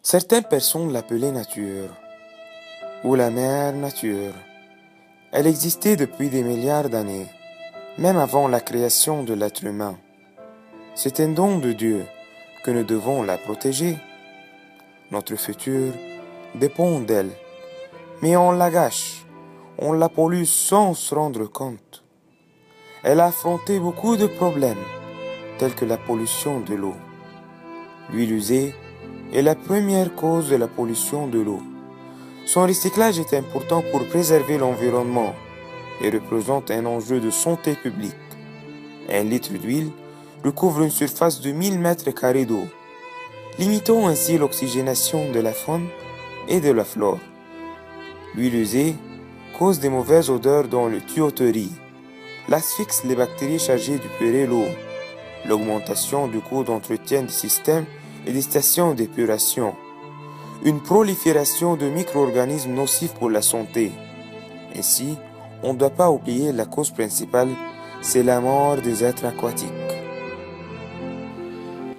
Certaines personnes l'appelaient nature, ou la mère nature. Elle existait depuis des milliards d'années, même avant la création de l'être humain. C'est un don de Dieu que nous devons la protéger. Notre futur dépend d'elle, mais on la gâche, on la pollue sans se rendre compte. Elle a affronté beaucoup de problèmes, tels que la pollution de l'eau. L'huile usée est la première cause de la pollution de l'eau. Son recyclage est important pour préserver l'environnement et représente un enjeu de santé publique. Un litre d'huile recouvre une surface de 1000 mètres carrés d'eau, limitant ainsi l'oxygénation de la faune et de la flore. L'huile usée cause des mauvaises odeurs dans les tuyauteries, l'asphyxie les bactéries chargées de purer l'eau, l'augmentation du coût d'entretien des systèmes et des stations d'épuration, une prolifération de micro-organismes nocifs pour la santé. Ainsi, on ne doit pas oublier la cause principale, c'est la mort des êtres aquatiques.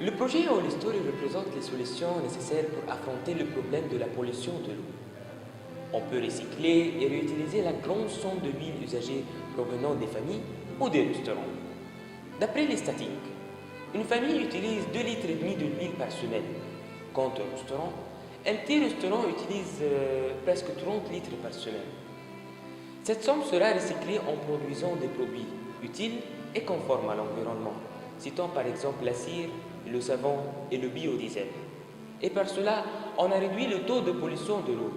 Le projet All Story représente les solutions nécessaires pour affronter le problème de la pollution de l'eau. On peut recycler et réutiliser la grande somme de l'huile usagée provenant des familles ou des restaurants. D'après les statistiques, une famille utilise 2,5 litres d'huile par semaine. Quant au restaurant, un petit restaurant utilise presque 30 litres par semaine. Cette somme sera recyclée en produisant des produits utiles et conformes à l'environnement, citant par exemple la cire, le savon et le biodiesel. Et par cela, on a réduit le taux de pollution de l'eau.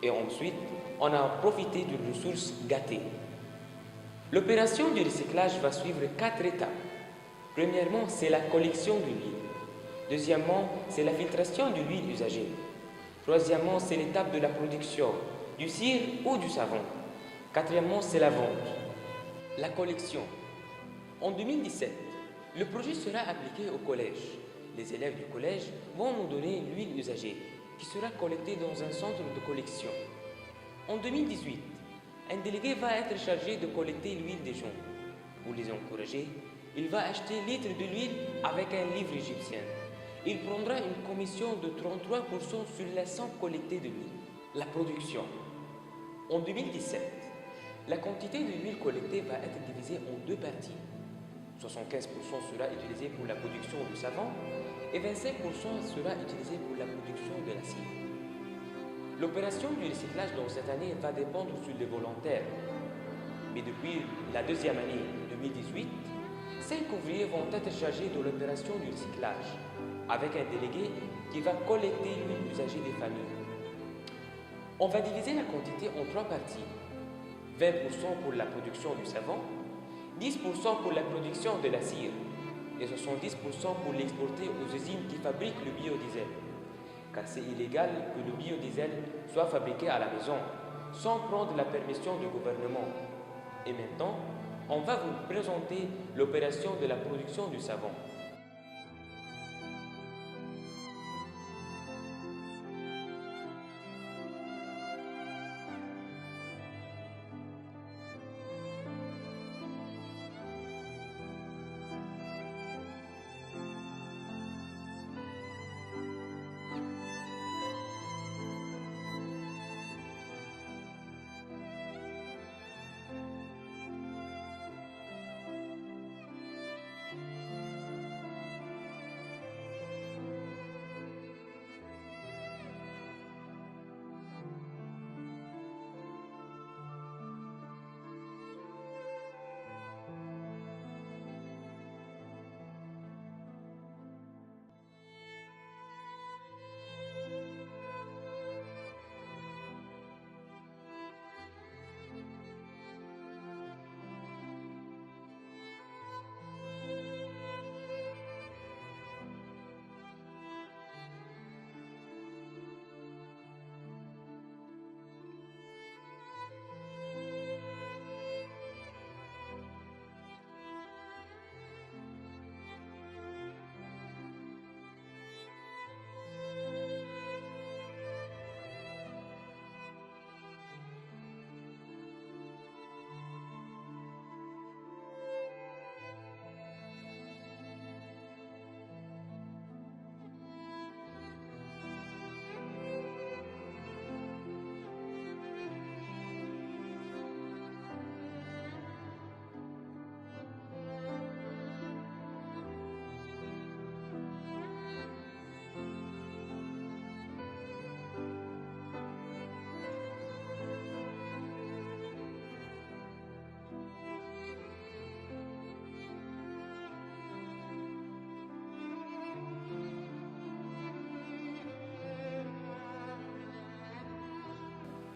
Et ensuite, on a profité d'une ressource gâtée. L'opération du recyclage va suivre 4 étapes. Premièrement, c'est la collection de l'huile. Deuxièmement, c'est la filtration de l'huile usagée. Troisièmement, c'est l'étape de la production du cire ou du savon. Quatrièmement, c'est la vente. La collection. En 2017, le projet sera appliqué au collège. Les élèves du collège vont nous donner l'huile usagée qui sera collectée dans un centre de collection. En 2018, un délégué va être chargé de collecter l'huile des gens. Pour les encourager, il va acheter litres de l'huile avec un livre égyptien. Il prendra une commission de 33% sur la somme collectée de l'huile. La production. En 2017, la quantité de l'huile collectée va être divisée en deux parties. 75% sera utilisé pour la production du savon et 25% sera utilisé pour la production de la cire. L'opération du recyclage dans cette année va dépendre sur les volontaires. Mais depuis la deuxième année 2018, 5 ouvriers vont être chargés de l'opération du recyclage, avec un délégué qui va collecter l'huile usagée des familles. On va diviser la quantité en 3 parties. 20% pour la production du savon, 10% pour la production de la cire et 70% pour l'exporter aux usines qui fabriquent le biodiesel. Car c'est illégal que le biodiesel soit fabriqué à la maison sans prendre la permission du gouvernement. Et maintenant, on va vous présenter l'opération de la production du savon.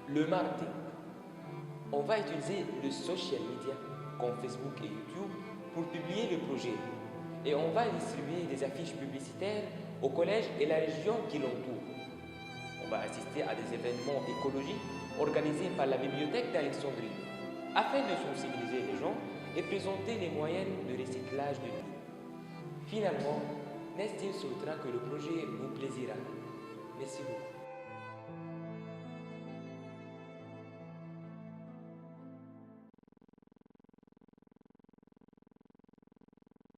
Le marketing. On va utiliser le social media comme Facebook et YouTube pour publier le projet. Et on va distribuer des affiches publicitaires au collège et la région qui l'entoure. On va assister à des événements écologiques organisés par la bibliothèque d'Alexandrie afin de sensibiliser les gens et présenter les moyens de recyclage de l'eau. Finalement, Nestin souhaitera que le projet vous plaisira. Merci beaucoup.